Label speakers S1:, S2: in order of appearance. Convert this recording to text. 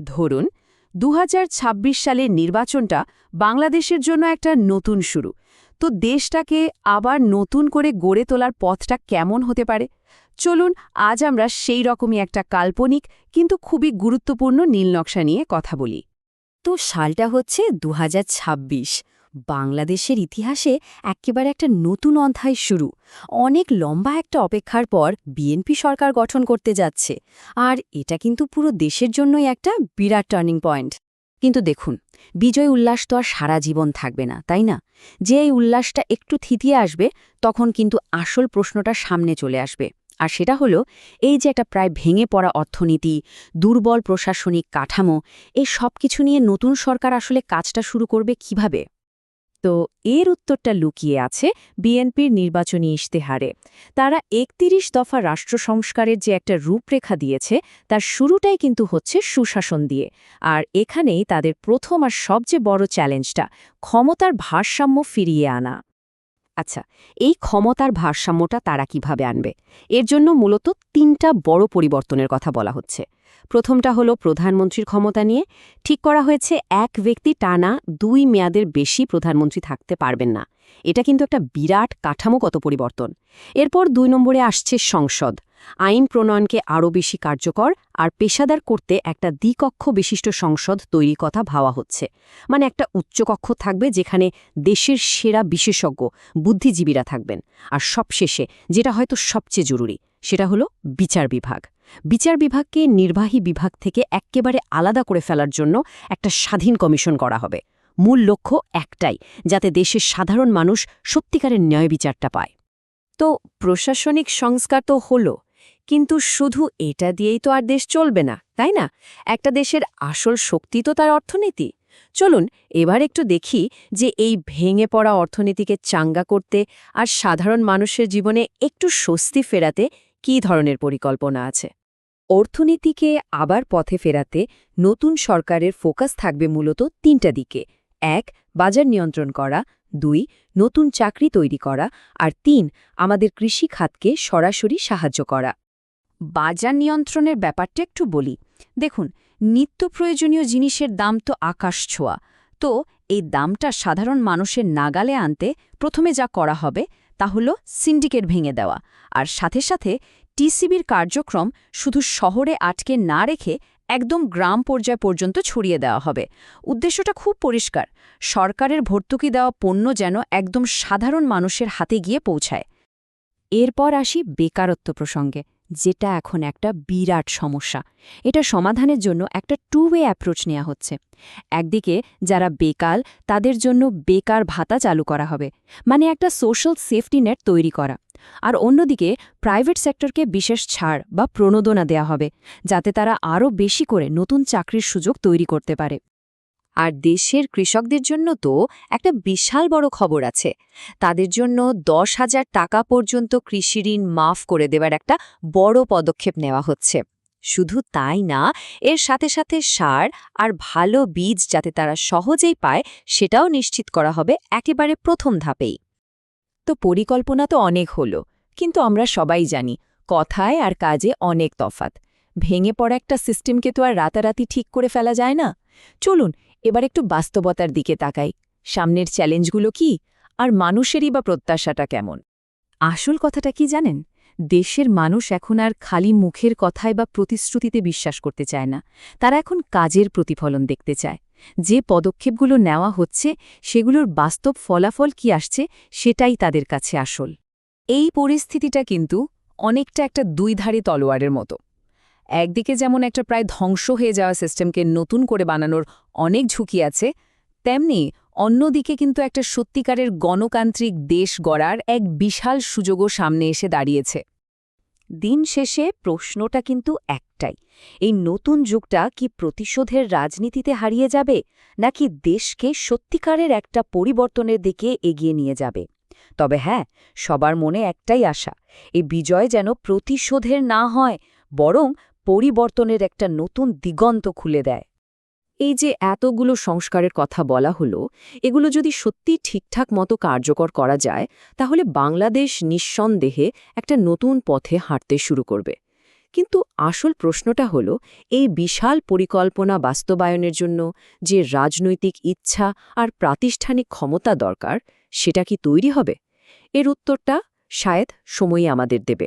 S1: ধরুন ২০২৬ সালের নির্বাচনটা বাংলাদেশের জন্য একটা নতুন শুরু। তো দেশটাকে আবার নতুন করে গড়ে তোলার পথটা কেমন হতে পারে? চলুন আজ আমরা সেই রকমই একটা কাল্পনিক কিন্তু খুবই গুরুত্বপূর্ণ নীলনকশা নিয়ে কথা বলি।
S2: তো সালটা হচ্ছে ২০২৬। বাংলাদেশের ইতিহাসে একেবারে একটা নতুন অধ্যায় শুরু। অনেক লম্বা একটা অপেক্ষার পর বিএনপি সরকার গঠন করতে যাচ্ছে। আর এটা কিন্তু পুরো দেশের জন্যই একটা বিরাট টার্নিং পয়েন্ট। কিন্তু দেখুন, বিজয় উল্লাস তো আর সারা জীবন থাকবে না, তাই না? যে এই উল্লাসটা একটু থিতিয়ে আসবে, তখন কিন্তু আসল প্রশ্নটা সামনে চলে আসবে। আর সেটা হলো, এই যে একটা প্রায় ভেঙে পড়া অর্থনীতি, দুর্বল প্রশাসনিক কাঠামো, এই সব কিছু নিয়ে নতুন সরকার আসলে কাজটা শুরু করবে কিভাবে?
S1: তো এর উত্তরটা লুকিয়ে আছে বিএনপির নির্বাচনী ইশতেহারে। তারা ৩১ দফা রাষ্ট্র সংস্কারের যে একটা রূপরেখা দিয়েছে, তার শুরুটাই কিন্তু হচ্ছে সুশাসন দিয়ে। আর এখানেই তাদের প্রথম আর সবচেয়ে বড় চ্যালেঞ্জটা ক্ষমতার ভারসাম্য ফিরিয়ে আনা। আচ্ছা, এই ক্ষমতার ভারসাম্যটা তারা কিভাবে আনবে? এর জন্য মূলত ৩টা বড় পরিবর্তনের কথা বলা হচ্ছে। প্রথমটা হলো প্রধানমন্ত্রীর ক্ষমতা নিয়ে। ঠিক করা হয়েছে এক ব্যক্তি টানা ২ মেয়াদের বেশি প্রধানমন্ত্রী থাকতে পারবেন না। এটা কিন্তু একটা বিরাট কাঠামোগত পরিবর্তন। এরপর ২ নম্বরে আসছে সংসদ। আইন প্রণয়নকে আরও বেশি কার্যকর আর পেশাদার করতে একটা দ্বিকক্ষ বিশিষ্ট সংসদ তৈরি কথা ভাবা হচ্ছে। মানে একটা উচ্চকক্ষ থাকবে যেখানে দেশের সেরা বিশেষজ্ঞ বুদ্ধিজীবীরা থাকবেন। আর সবশেষে যেটা হয়তো সবচেয়ে জরুরি, সেটা হলো বিচার বিভাগ। বিচার বিভাগকে নির্বাহী বিভাগ থেকে এক্কেবারে আলাদা করে ফেলার জন্য একটা স্বাধীন কমিশন করা হবে। মূল লক্ষ্য একটাই, যাতে দেশের সাধারণ মানুষ সত্যিকারের ন্যায় বিচারটা পায়। তো প্রশাসনিক সংস্কার তো হলো, কিন্তু শুধু এটা দিয়েই তো আর দেশ চলবে না, তাই না? একটা দেশের আসল শক্তি তো তার অর্থনীতি। চলুন এবার একটু দেখি যে এই ভেঙে পড়া অর্থনীতিকে চাঙ্গা করতে আর সাধারণ মানুষের জীবনে একটু স্বস্তি ফেরাতে কী ধরনের পরিকল্পনা আছে। অর্থনীতিকে আবার পথে ফেরাতে নতুন সরকারের ফোকাস থাকবে মূলত ৩টা দিকে। ১. বাজার নিয়ন্ত্রণ করা, ২. নতুন চাকরি তৈরি করা, আর ৩. আমাদের কৃষি খাতকে সরাসরি সাহায্য করা। বাজার নিয়ন্ত্রণের ব্যাপারটা একটু বলি। দেখুন, নিত্য প্রয়োজনীয় জিনিসের দাম তো আকাশ ছোঁয়া। তো এই দামটা সাধারণ মানুষের নাগালে আনতে প্রথমে যা করা হবে তা হলো সিন্ডিকেট ভেঙে দেওয়া। আর সাথে সাথে টিসিবির কার্যক্রম শুধু শহরে আটকে না রেখে একদম গ্রাম পর্যায় পর্যন্ত ছড়িয়ে দেওয়া হবে। উদ্দেশ্যটা খুব পরিষ্কার, সরকারের ভর্তুকি দেওয়া পণ্য যেন একদম সাধারণ মানুষের হাতে গিয়ে পৌঁছায়। এরপর আসি বেকারত্ব প্রসঙ্গে, যেটা এখন একটা বিরাট সমস্যা। এটা সমাধানের জন্য একটা টু-ওয়ে অ্যাপ্রোচ নেওয়া হচ্ছে। একদিকে যারা বেকার, তাদের জন্য বেকার ভাতা চালু করা হবে, মানে একটা সোশ্যাল সেফটি নেট তৈরি করা। আর অন্যদিকে প্রাইভেট সেক্টরকে বিশেষ ছাড় বা প্রণোদনা দেয়া হবে, যাতে তারা আরও বেশি করে নতুন চাকরির সুযোগ তৈরি করতে পারে। আর দেশের কৃষকদের জন্য তো একটা বিশাল বড় খবর আছে। তাদের জন্য ১০,০০০ টাকা পর্যন্ত কৃষিঋণ মাফ করে দেওয়ার একটা বড় পদক্ষেপ নেওয়া হচ্ছে। শুধু তাই না, এর সাথে সাথে সার আর ভালো বীজ যাতে তারা সহজেই পায়, সেটাও নিশ্চিত করা হবে একেবারে প্রথম ধাপেই। তো পরিকল্পনা তো অনেক হলো, কিন্তু আমরা সবাই জানি কথায় আর কাজে অনেক তফাৎ। ভেঙে পড়া একটা সিস্টেমকে তো আর রাতারাতি ঠিক করে ফেলা যায় না। চলুন এবার একটু বাস্তবতার দিকে তাকাই। সামনের চ্যালেঞ্জগুলো কি, আর মানুষেরই বা প্রত্যাশাটা কেমন? আসল কথাটা কি জানেন? দেশের মানুষ এখন আর খালি মুখের কথায় বা প্রতিশ্রুতিতে বিশ্বাস করতে চায় না। তারা এখন কাজের প্রতিফলন দেখতে চায়। যে পদক্ষেপগুলো নেওয়া হচ্ছে, সেগুলোর বাস্তব ফলাফল কি আসছে, সেটাই তাদের কাছে আসল। এই পরিস্থিতিটা কিন্তু অনেকটা একটা দুইধারী তলোয়ারের মতো। একদিকে যেমন একটা প্রায় ধ্বংস হয়ে যাওয়া সিস্টেমকে নতুন করে বানানোর অনেক ঝুঁকি আছে, তেমনি অন্যদিকে কিন্তু একটা সত্যিকারের গণতান্ত্রিক দেশ গড়ার এক বিশাল সুযোগও সামনে এসে দাঁড়িয়েছে। দিন শেষে প্রশ্নটা কিন্তু একটাই, এই নতুন যুগটা কি প্রতিশোধের রাজনীতিতে হারিয়ে যাবে, নাকি দেশকে সত্যিকারের একটা পরিবর্তনের দিকে এগিয়ে নিয়ে যাবে? তবে হ্যাঁ, সবার মনে একটাই আশা, এই বিজয় যেন প্রতিশোধের না হয়, বরং পরিবর্তনের একটা নতুন দিগন্ত খুলে দেয়। এই যে এতগুলো সংস্কারের কথা বলা হলো, এগুলো যদি সত্যি ঠিকঠাক মতো কার্যকর করা যায়, তাহলে বাংলাদেশ নিঃসন্দেহে একটা নতুন পথে হাঁটতে শুরু করবে। কিন্তু আসল প্রশ্নটা হলো, এই বিশাল পরিকল্পনা বাস্তবায়নের জন্য যে রাজনৈতিক ইচ্ছা আর প্রাতিষ্ঠানিক ক্ষমতা দরকার, সেটা কি তৈরি হবে? এর উত্তরটা শায়দ সময়ই আমাদের দেবে।